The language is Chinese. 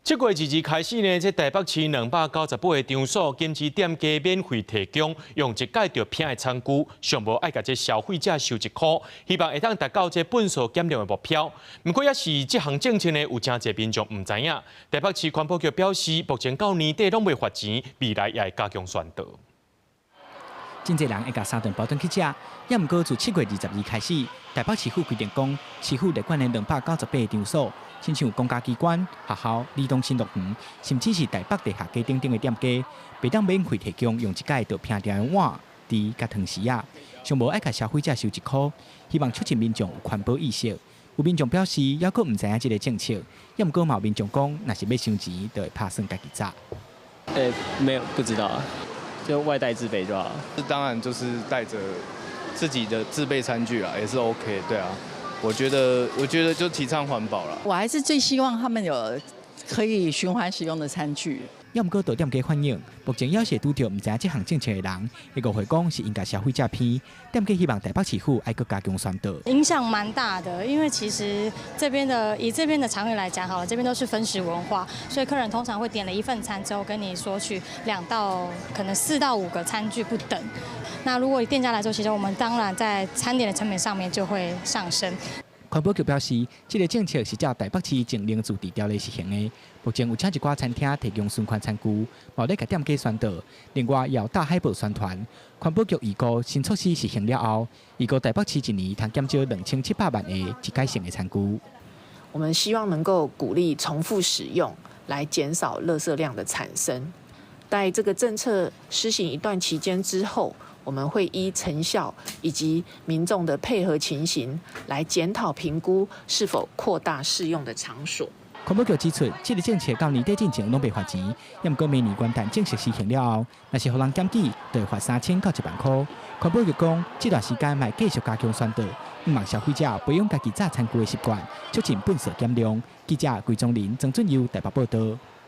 7月2日开始呢，这台北市298个场所禁止店家免费提供用一届着片的餐具，上无爱甲这消费者收1块，希望会当达到这本数减量的目标。不过也是这项政策呢，有真侪民众唔知影。台北市环保局表示，目前到年底拢未发钱，未来也会加强宣导。真侪人会甲3顿包顿去食，也毋过自7月22日开始，台北市府规定讲，市府列管的298个场所，亲像公家机关、学校、儿童新乐园，甚至是台北地下街等等的店家，袂当免费提供用一届着平条的碗、箸甲汤匙啊，上无爱甲消费者收1块，希望促进民众有环保意识。有民众表示，还阁毋知影这个政策，也毋过有民众讲，若是要收钱，就会拍算家己砸。没有，不知道啊。就外带自备就好。当然就是带着自己的自备餐具啦，也是 OK， 对啊。我觉得就提倡环保啦。我还是最希望他们有可以循环使用的餐具。也毋过，到店家反映，目前也是拄到毋知影这项政策的人，会误会讲是应该消费者偏。店家希望台北市府爱阁加强宣导。影响蛮大的，因为其实以这边的场域来讲好了，这边都是分食文化，所以客人通常会点了1份餐之后，跟你索取可能4到5个餐具不等。那如果以店家来说，其实我们当然在餐点的成本上面就会上升。环保局表示，这个政策是照台北市净零自治条例实行的。目前有请一寡餐厅提供循环餐具，冇咧甲店家宣导。另外，也有大海报宣传。环保局预估新措施实行了后，预估台北市一年通减少2700万的一届性的餐具。我们希望能够鼓励重复使用，来减少垃圾量的产生。在这个政策施行一段期间之后，我们会依成效以及民众的配合情形来检讨评估是否扩大适用的场所。环保局指出，这个政策到年底之前拢未发钱，也毋过明年元旦正式实行了后，若是互人检举，就会罚3000到1万块。环保局讲，这段时间会继续加强宣导，毋望消费者培养家己炸餐具的习惯，促进本色减量。记者桂宗林、曾俊佑台北报道。